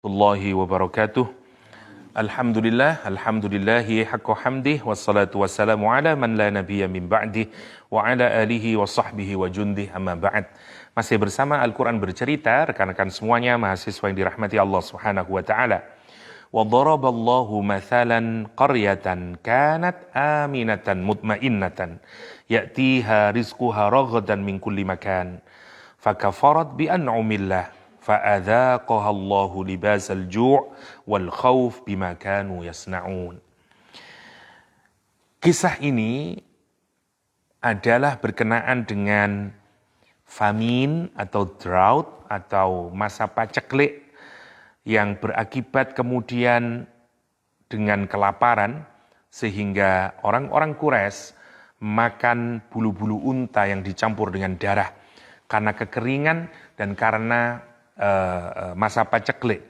warahmatullahi wabarakatuh. Alhamdulillahi haqqa hamdih, wassalatu wassalamu ala man la nabiyya min ba'dih, wa ala alihi wa sahbihi wa jundih, amma ba'd. Masih bersama Al-Quran bercerita, rekan-rekan semuanya, mahasiswa yang dirahmati Allah Subhanahu wa ta'ala. Wa daraballahu mathalan qaryatan kanat aminatan mutmainnatan ya'tiha rizquha ragadan min kulli makan fakafarat bi an'umillah fa'adzaqaha Allahu libasal ju' wal khauf bima kanu yasna'un. Kisah ini adalah berkenaan dengan famine atau drought atau masa paceklik yang berakibat kemudian dengan kelaparan sehingga orang-orang Quraisy makan bulu-bulu unta yang dicampur dengan darah karena kekeringan dan karena masa paceklik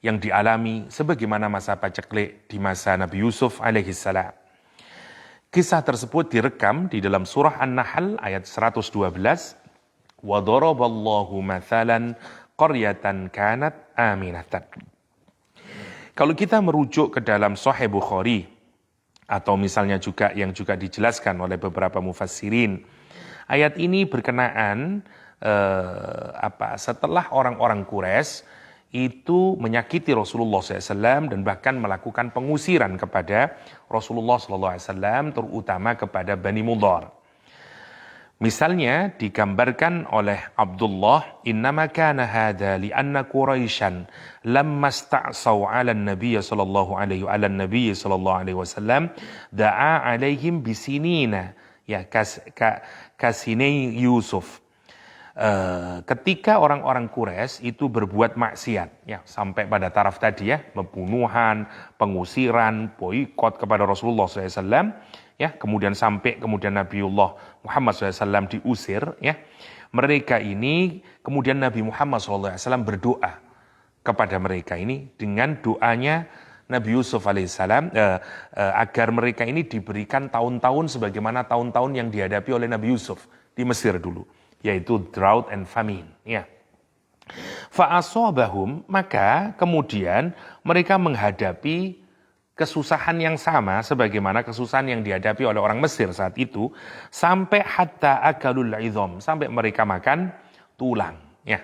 yang dialami sebagaimana masa paceklik di masa Nabi Yusuf alaihissalam. Kisah tersebut direkam di dalam surah An-Nahl ayat 112. Wa daraballahu mathalan qaryatan kanat aminatan. Kalau kita merujuk ke dalam Sahih Bukhari atau misalnya juga yang juga dijelaskan oleh beberapa mufassirin, ayat ini berkenaan setelah orang-orang Quraisy itu menyakiti Rasulullah SAW dan bahkan melakukan pengusiran kepada Rasulullah SAW, terutama kepada Bani Mudhar. Misalnya digambarkan oleh Abdullah, innama kana hadha li'anna Quraisyan lamma sta'saw 'ala an-nabiy sallallahu alaihi wasallam da'a 'alaihim bisinina ya kasinai Yusuf. Ketika orang-orang Quraisy itu berbuat maksiat ya sampai pada taraf tadi ya, pembunuhan, pengusiran, boikot kepada Rasulullah SAW ya, kemudian sampai kemudian Nabiullah Muhammad SAW diusir ya, mereka ini kemudian Nabi Muhammad SAW berdoa kepada mereka ini dengan doanya Nabi Yusuf alaihissalam agar mereka ini diberikan tahun-tahun sebagaimana tahun-tahun yang dihadapi oleh Nabi Yusuf di Mesir dulu, yaitu drought and famine ya. Fa'asabahum, maka kemudian mereka menghadapi kesusahan yang sama sebagaimana kesusahan yang dihadapi oleh orang Mesir saat itu, sampai hatta akalul idham, sampai mereka makan tulang ya.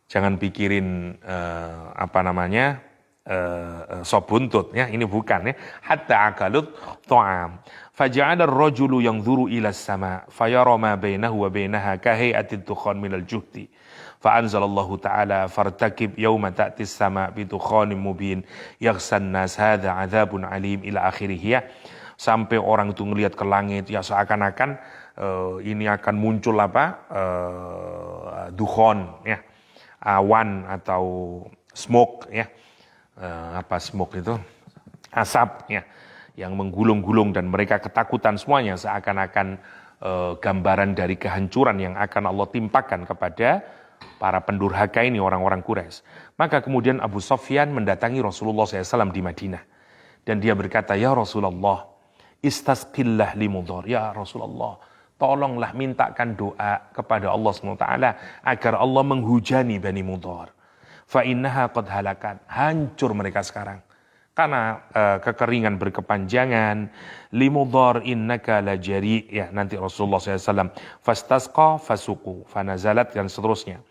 Jangan pikirin sop buntut ya, ini bukan ya. Hatta akalut ta'am faja'ala ar-rajulu yanzuru ila as-sama' fayara ma bainahu wa bainaha ka hay'ati ad-dukhan min al-juhdi fa anzalallahu ta'ala fartakib yawma ta'ti as-sama' bi dukhanin mubin yaghsan nas hadza 'adzabun 'alim ila akhirih ya. Sampai orang itu ngelihat ke langit ya seakan-akan ini akan muncul dukhon ya, awan atau smoke ya. Smoke itu asap ya yang menggulung-gulung dan mereka ketakutan semuanya seakan-akan gambaran dari kehancuran yang akan Allah timpakan kepada para pendurhaka ini orang-orang Quraisy. Maka kemudian Abu Sufyan mendatangi Rasulullah SAW di Madinah dan dia berkata, ya Rasulullah, istasqillah li Mudhar, ya Rasulullah, tolonglah mintakan doa kepada Allah SWT agar Allah menghujani Bani Mudhar. Fa innaha qad halakat, hancur mereka sekarang karena kekeringan berkepanjangan. Limudhar innaka lajari ya, nanti Rasulullah SAW fastasqa fasuqu fanazalat dan seterusnya.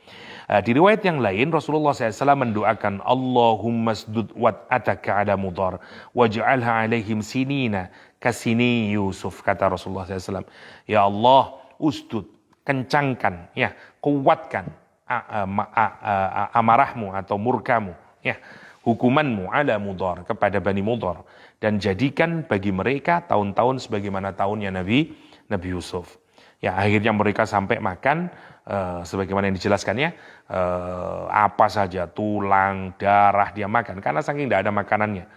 Di riwayat yang lain Rasulullah SAW mendoakan Allahumma sdud wat'ataka ala mudhar waj'alha alaihim sinina kasini Yusuf, kata Rasulullah SAW. Ya Allah, usdud, kencangkan ya, kuatkan amarahmu atau murkamu ya, hukumanmu ala Mudhar, kepada Bani Mudhar, dan jadikan bagi mereka tahun-tahun sebagaimana tahunnya Nabi Yusuf ya. Akhirnya mereka sampai makan sebagaimana yang dijelaskannya apa saja, tulang, darah dia makan karena saking tidak ada makanannya.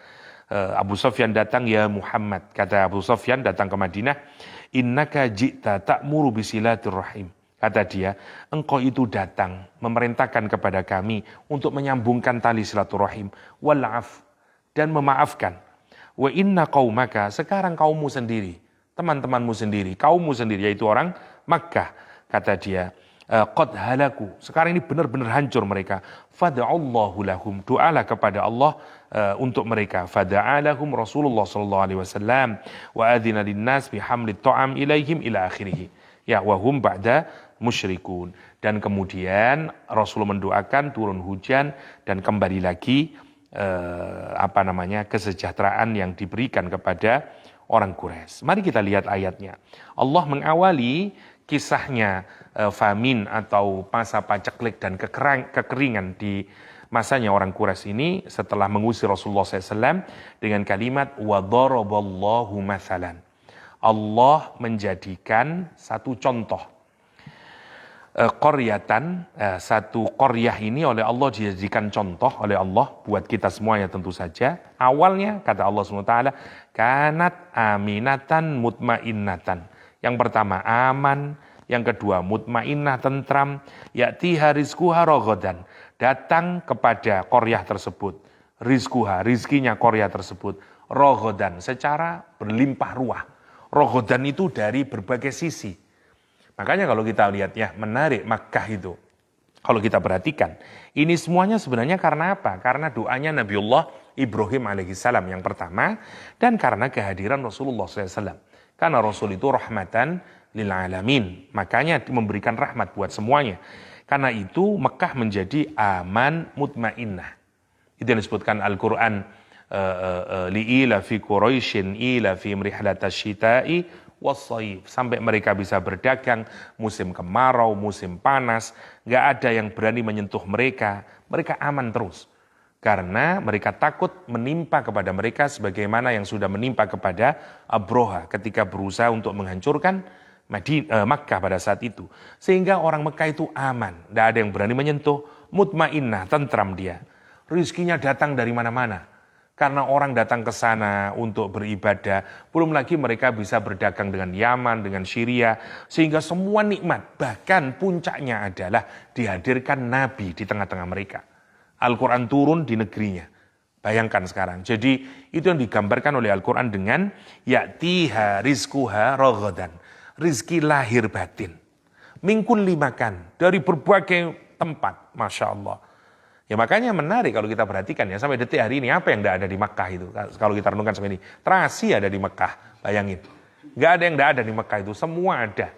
Abu Sufyan datang, ya Muhammad, kata Abu Sufyan datang ke Madinah, innaka ji'ta ta'muru bisilaturrahim, kata dia, engkau itu datang memerintahkan kepada kami untuk menyambungkan tali silaturahim, wal'af, dan memaafkan. Wa inna qaumaka, sekarang kaummu sendiri, teman-temanmu sendiri, kaummu sendiri, yaitu orang Makkah, kata dia, qad halaku. Sekarang ini benar-benar hancur mereka. Fada'allahu lahum. Doalah kepada Allah untuk mereka. Fada'alahum Rasulullah sallallahu alaihi wasallam wa adzina linnas bihamlit ta'am ilaihim ila akhirih. Ya wa hum ba'da musyrikun. Dan kemudian Rasul mendoakan turun hujan dan kembali lagi kesejahteraan yang diberikan kepada orang Quraisy. Mari kita lihat ayatnya. Allah mengawali kisahnya famine atau masa paceklik dan kekeringan di masanya orang Quraisy ini setelah mengusir Rasulullah SAW dengan kalimat wa daraballahu mathalan. Allah menjadikan satu contoh qaryatan, satu qaryah ini oleh Allah dijadikan contoh oleh Allah buat kita semuanya tentu saja. Awalnya kata Allah SWT, kanat aminatan mutmainnatan. Yang pertama aman, yang kedua mutmainnah tentram, ya'tiha rizquha raghadan. Datang kepada qaryah tersebut, rizkinya qaryah tersebut, raghadan, secara berlimpah ruah. Raghadan itu dari berbagai sisi. Makanya kalau kita lihat ya, menarik Makkah itu. Kalau kita perhatikan, ini semuanya sebenarnya karena apa? Karena doanya Nabiullah Ibrahim alaihissalam yang pertama, dan karena kehadiran Rasulullah SAW. Karena Rasul itu rahmatan lil alamin, makanya memberikan rahmat buat semuanya. Karena itu Mekah menjadi aman mutmainnah. Itu yang disebutkan Al-Quran, li'ila fi Quraisyin ila fi mrihlatash syita'i was-shayf, sampai mereka bisa berdagang musim kemarau, musim panas, nggak ada yang berani menyentuh mereka. Mereka aman terus karena mereka takut menimpa kepada mereka sebagaimana yang sudah menimpa kepada Abroha ketika berusaha untuk menghancurkan Makkah pada saat itu. Sehingga orang Mekah itu aman, tidak ada yang berani menyentuh, mutmainnah, tentram dia. Rizkinya datang dari mana-mana. Karena orang datang ke sana untuk beribadah, belum lagi mereka bisa berdagang dengan Yaman, dengan Syria, sehingga semua nikmat, bahkan puncaknya adalah dihadirkan Nabi di tengah-tengah mereka. Al-Quran turun di negerinya. Bayangkan sekarang. Jadi itu yang digambarkan oleh Al-Quran dengan ya'tiha rizquha raghadan. Rizki lahir batin. Mingkul limakan. Dari berbagai tempat. Masya Allah. Ya makanya menarik kalau kita perhatikan ya. Sampai detik hari ini apa yang tidak ada di Makkah itu. Kalau kita renungkan sampai ini. Terasi ada di Makkah. Bayangin. Nggak ada yang tidak ada di Makkah itu. Semua ada.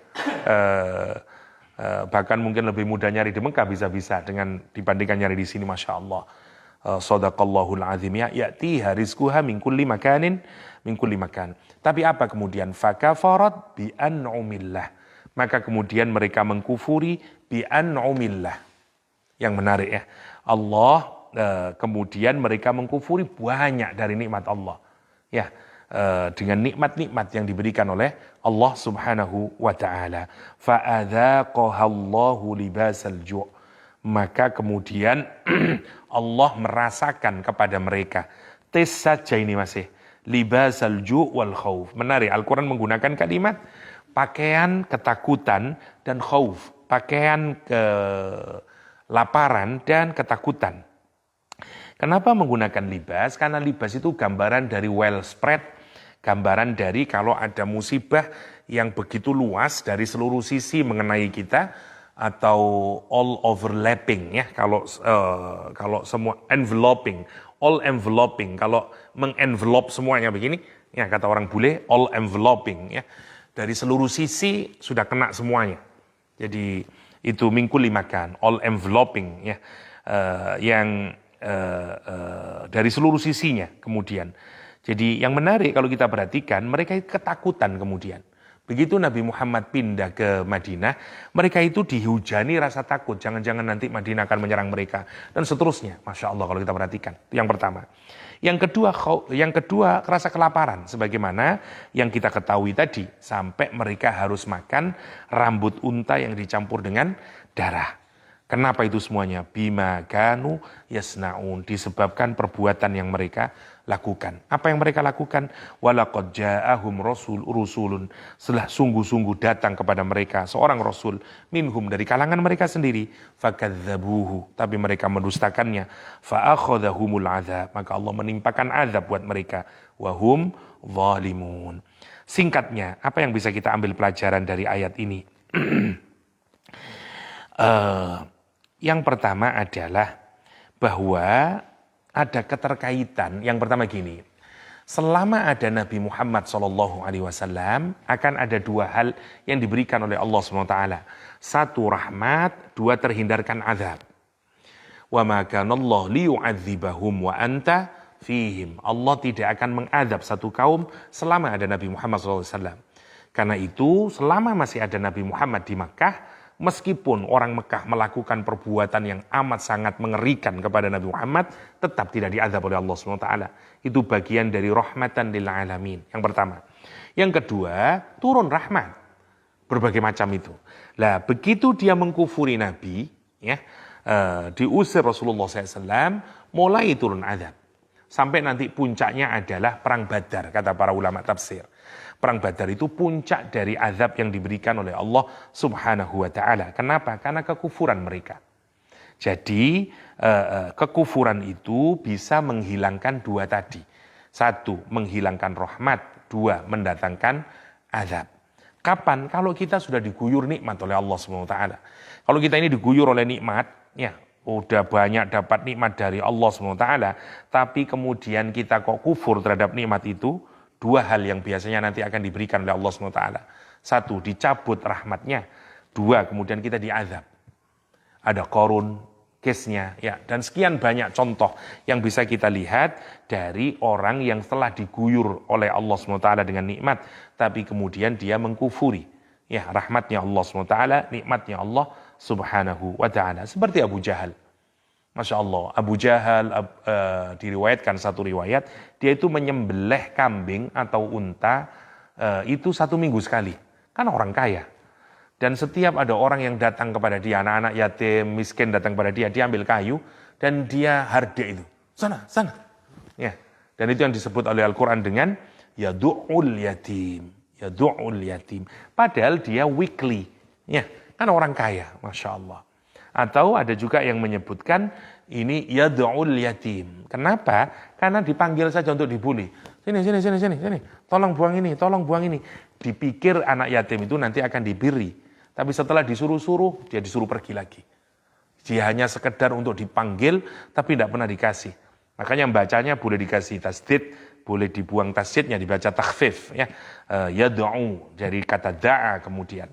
Bahkan mungkin lebih mudah nyari di Mekah bisa-bisa dengan dibandingkan nyari di sini. Masya Allah. Sadaqallahul azim ya. Ya'tiha rizquha min kulli makanin. Min kulli makan. Tapi apa kemudian? Fakafarat bi an'umillah. Maka kemudian mereka mengkufuri bi an'umillah. Yang menarik ya. Allah kemudian mereka mengkufuri banyak dari nikmat Allah. Ya, dengan nikmat-nikmat yang diberikan oleh Allah Subhanahu wa taala. Fa'adzaqahallahu libasal ju'. Maka kemudian Allah merasakan kepada mereka. Tes saja ini masih libasal ju' wal khauf. Menarik, Al-Quran menggunakan kalimat pakaian ketakutan dan khauf. Pakaian kelaparan dan ketakutan. Kenapa menggunakan libas? Karena libas itu gambaran dari well spread, gambaran dari kalau ada musibah yang begitu luas dari seluruh sisi mengenai kita, atau all overlapping ya, kalau semua enveloping, all enveloping, kalau mengenvelop semuanya begini, ya kata orang bule, all enveloping ya, dari seluruh sisi sudah kena semuanya. Jadi itu mingkul limakan, all enveloping ya, dari seluruh sisinya kemudian. Jadi yang menarik kalau kita perhatikan, mereka ketakutan kemudian. Begitu Nabi Muhammad pindah ke Madinah, mereka itu dihujani rasa takut, jangan-jangan nanti Madinah akan menyerang mereka, dan seterusnya. Masya Allah kalau kita perhatikan, itu yang pertama. Yang kedua rasa kelaparan, sebagaimana yang kita ketahui tadi, sampai mereka harus makan rambut unta yang dicampur dengan darah. Kenapa itu semuanya? Bima kanu yasnaun, disebabkan perbuatan yang mereka lakukan. Apa yang mereka lakukan? Walaqad ja'ahum rusulun, setelah sungguh-sungguh datang kepada mereka seorang rasul minhum, dari kalangan mereka sendiri, fakadzabuhu, tapi mereka mendustakannya, fa'akhadhahumul adzab, maka Allah menimpakan azab buat mereka, wahum zalimun. Singkatnya, apa yang bisa kita ambil pelajaran dari ayat ini? Yang pertama adalah bahwa ada keterkaitan. Yang pertama gini, selama ada Nabi Muhammad SAW akan ada dua hal yang diberikan oleh Allah SWT. Satu rahmat, dua terhindarkan azab. Wa ma kana Allah liyu'adzibahum wa anta fihim. Allah tidak akan mengadab satu kaum selama ada Nabi Muhammad SAW. Karena itu selama masih ada Nabi Muhammad di Makkah, meskipun orang Mekah melakukan perbuatan yang amat sangat mengerikan kepada Nabi Muhammad, tetap tidak diazab oleh Allah SWT. Itu bagian dari rahmatan lil alamin. Yang pertama. Yang kedua, turun rahmat. Berbagai macam itu. Lah, begitu dia mengkufuri Nabi, ya, diusir Rasulullah SAW, mulai turun azab. Sampai nanti puncaknya adalah perang Badar, kata para ulama tafsir. Perang Badar itu puncak dari azab yang diberikan oleh Allah Subhanahu wa taala. Kenapa? Karena kekufuran mereka. Jadi kekufuran itu bisa menghilangkan dua tadi. Satu, menghilangkan rahmat. Dua, mendatangkan azab. Kapan? Kalau kita sudah diguyur nikmat oleh Allah Subhanahu wa taala. Kalau kita ini diguyur oleh nikmat, ya udah banyak dapat nikmat dari Allah Subhanahu wa taala, tapi kemudian kita kok kufur terhadap nikmat itu, dua hal yang biasanya nanti akan diberikan oleh Allah SWT. Satu, dicabut rahmatnya. Dua, kemudian kita diazab. Ada Qarun, case-nya, ya, dan sekian banyak contoh yang bisa kita lihat dari orang yang telah diguyur oleh Allah SWT dengan nikmat, tapi kemudian dia mengkufuri. Ya, rahmatnya Allah SWT, nikmatnya Allah Subhanahu wa ta'ala. Seperti Abu Jahal. Masya Allah, Abu Jahal diriwayatkan satu riwayat, dia itu menyembelih kambing atau unta itu 1 minggu sekali. Kan orang kaya. Dan setiap ada orang yang datang kepada dia, anak-anak yatim, miskin datang kepada dia, dia ambil kayu dan dia harde itu. Sana. Ya. Dan itu yang disebut oleh Al-Quran dengan yadu'ul yatim. Yadu'ul yatim. Padahal dia weekly. Ya, kan orang kaya, Masya Allah. Atau ada juga yang menyebutkan ini yad'ul yatim. Kenapa? Karena dipanggil saja untuk dibuli. Sini. Tolong buang ini. Dipikir anak yatim itu nanti akan diberi. Tapi setelah disuruh-suruh, dia disuruh pergi lagi. Dia hanya sekedar untuk dipanggil, tapi tidak pernah dikasih. Makanya bacanya boleh dikasih tasdid, boleh dibuang tasdidnya, dibaca takhfif. Ya. Yad'u, dari kata da'a kemudian.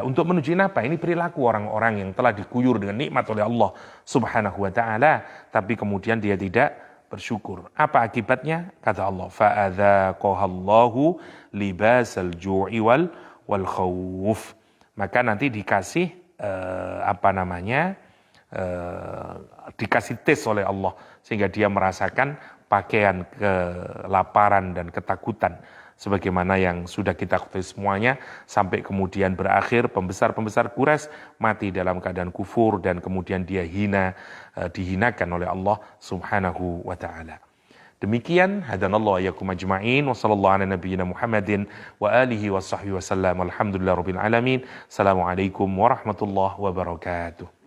Untuk menuju apa? Ini perilaku orang-orang yang telah diguyur dengan nikmat oleh Allah Subhanahu wa ta'ala, tapi kemudian dia tidak bersyukur. Apa akibatnya? Kata Allah, fa'adzaqahallahu libasal ju'i wal khawf. Maka nanti dikasih dikasih tes oleh Allah sehingga dia merasakan pakaian kelaparan dan ketakutan. Sebagaimana yang sudah kita ketahui semuanya, sampai kemudian berakhir pembesar-pembesar Quraisy mati dalam keadaan kufur dan kemudian dia dihinakan oleh Allah Subhanahu wa taala. Demikian, hadanallahu iyyakum ajma'in wa sallallahu ala nabiyyina Muhammadin wa alihi wa sahbihi wa sallam. Alhamdulillahirabbil alamin. Assalamualaikum warahmatullahi wabarakatuh.